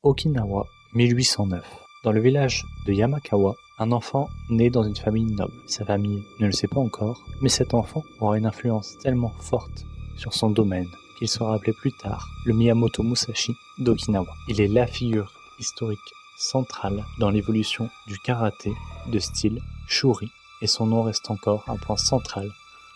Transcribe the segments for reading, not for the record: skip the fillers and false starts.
Okinawa, 1809. Dans le village de Yamakawa, un enfant naît dans une famille noble. Sa famille ne le sait pas encore, mais cet enfant aura une influence tellement forte sur son domaine qu'il sera appelé plus tard le Miyamoto Musashi d'Okinawa. Il est la figure historique centrale dans l'évolution du karaté de style Shuri, et son nom reste encore un point central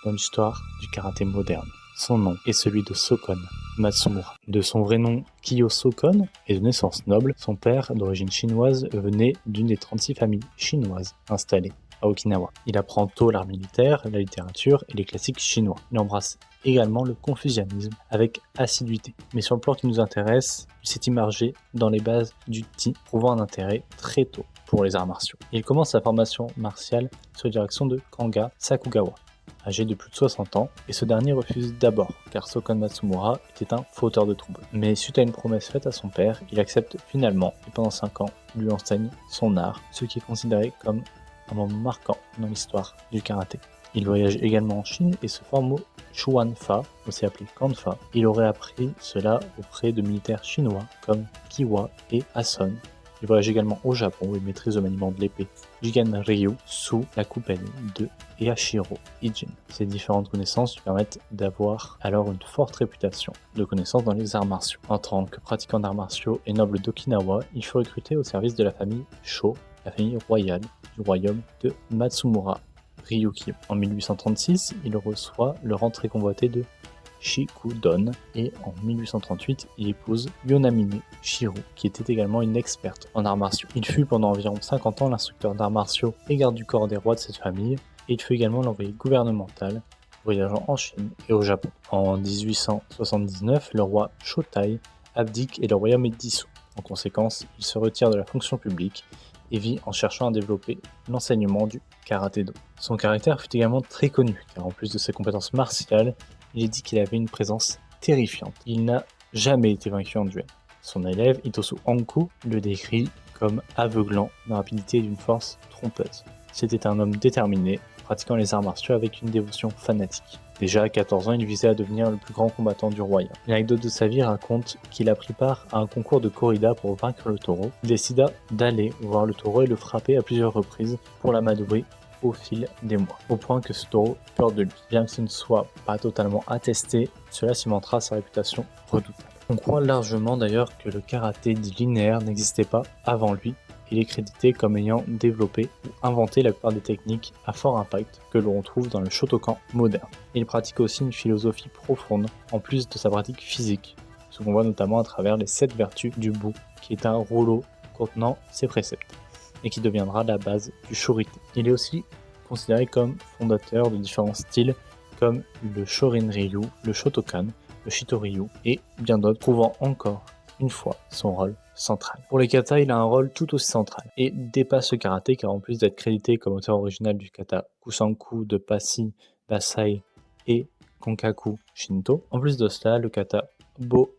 dans l'histoire du karaté moderne. Son nom est celui de Sokon Matsumura. De son vrai nom Kiyo Sokon et de naissance noble, son père, d'origine chinoise, venait d'une des 36 familles chinoises installées à Okinawa. Il apprend tôt l'art militaire, la littérature et les classiques chinois. Il embrasse également le confucianisme avec assiduité. Mais sur le plan qui nous intéresse, il s'est immergé dans les bases du Ti, prouvant un intérêt très tôt pour les arts martiaux. Il commence sa formation martiale sous la direction de Kanga Sakugawa, âgé de plus de 60 ans, et ce dernier refuse d'abord, car Sokon Matsumura était un fauteur de troubles. Mais suite à une promesse faite à son père, il accepte finalement, et pendant 5 ans, lui enseigne son art, ce qui est considéré comme un moment marquant dans l'histoire du karaté. Il voyage également en Chine et se forme au Chuanfa, aussi appelé Kanfa. Il aurait appris cela auprès de militaires chinois comme Kiwa et Ason. Il voyage également au Japon où il maîtrise le maniement de l'épée Jigen Ryu sous la coupelle de Yashiro Ijin. Ces différentes connaissances lui permettent d'avoir alors une forte réputation de connaissances dans les arts martiaux. En tant que pratiquant d'arts martiaux et noble d'Okinawa, il fut recruté au service de la famille Sho, la famille royale du royaume de Matsumura Ryukyu. En 1836, il reçoit le rang très convoité de Shikudon, et en 1838, il épouse Yonamine Shiru, qui était également une experte en arts martiaux. Il fut pendant environ 50 ans l'instructeur d'arts martiaux et garde du corps des rois de cette famille, et il fut également l'envoyé gouvernemental, voyageant en Chine et au Japon. En 1879, le roi Shotai abdique et le royaume est dissous. En conséquence, il se retire de la fonction publique et vit en cherchant à développer l'enseignement du karaté-do. Son caractère fut également très connu, car en plus de ses compétences martiales, il est dit qu'il avait une présence terrifiante. Il n'a jamais été vaincu en duel. Son élève, Itosu Anku, le décrit comme aveuglant d'une rapidité et d'une force trompeuse. C'était un homme déterminé, pratiquant les arts martiaux avec une dévotion fanatique. Déjà à 14 ans, il visait à devenir le plus grand combattant du royaume. L'anecdote de sa vie raconte qu'il a pris part à un concours de corrida pour vaincre le taureau. Il décida d'aller voir le taureau et le frapper à plusieurs reprises pour l'amadouer au fil des mois, au point que ce taureau eut peur de lui. Bien que ce ne soit pas totalement attesté, cela cimentera sa réputation redoutable. On croit largement d'ailleurs que le karaté dit linéaire n'existait pas avant lui. Il est crédité comme ayant développé ou inventé la plupart des techniques à fort impact que l'on retrouve dans le Shotokan moderne. Il pratique aussi une philosophie profonde, en plus de sa pratique physique, ce qu'on voit notamment à travers les 7 vertus du Bu, qui est un rouleau contenant ses préceptes, et qui deviendra la base du Shorite. Il est aussi considéré comme fondateur de différents styles comme le Shorin-ryu, le Shotokan, le Shito-ryu et bien d'autres, prouvant encore une fois son rôle central. Pour les katas, il a un rôle tout aussi central et dépasse le karaté, car en plus d'être crédité comme auteur original du kata Kusanku de Passy, Basai et Konkaku Shinto, en plus de cela, le kata Bo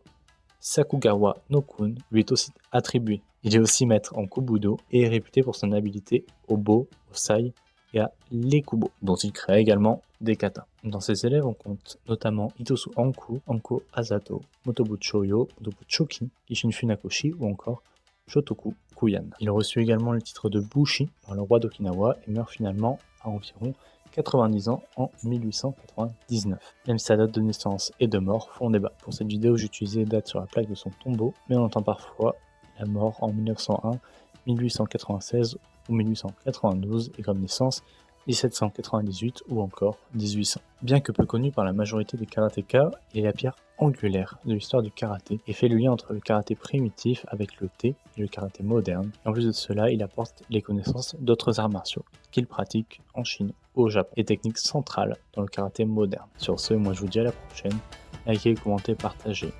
Sakugawa no Kun lui est aussi attribué. Il est aussi maître en Kobudo et est réputé pour son habileté au Bo, au Sai et à l'Ekubo, dont il créa également des katas. Dans ses élèves, on compte notamment Itosu Anku, Anko Asato, Motobu Choyo, Motobu Choki, Ishin Funakoshi ou encore Shotoku Kuyan. Il reçut également le titre de Bushi par le roi d'Okinawa et meurt finalement à environ 90 ans en 1899. Même sa date de naissance et de mort font débat. Pour cette vidéo, j'ai utilisé les dates sur la plaque de son tombeau, mais on entend parfois la mort en 1901, 1896 ou 1892 et comme naissance 1798 ou encore 1800. Bien que peu connu par la majorité des karatékas, il est la pierre angulaire de l'histoire du karaté et fait le lien entre le karaté primitif avec le Te et le karaté moderne. Et en plus de cela, il apporte les connaissances d'autres arts martiaux qu'il pratique en Chine ou au Japon, et techniques centrales dans le karaté moderne. Sur ce, moi je vous dis à la prochaine. Likez, commentez, partagez.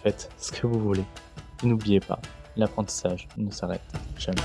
Faites ce que vous voulez. Et n'oubliez pas, l'apprentissage ne s'arrête jamais.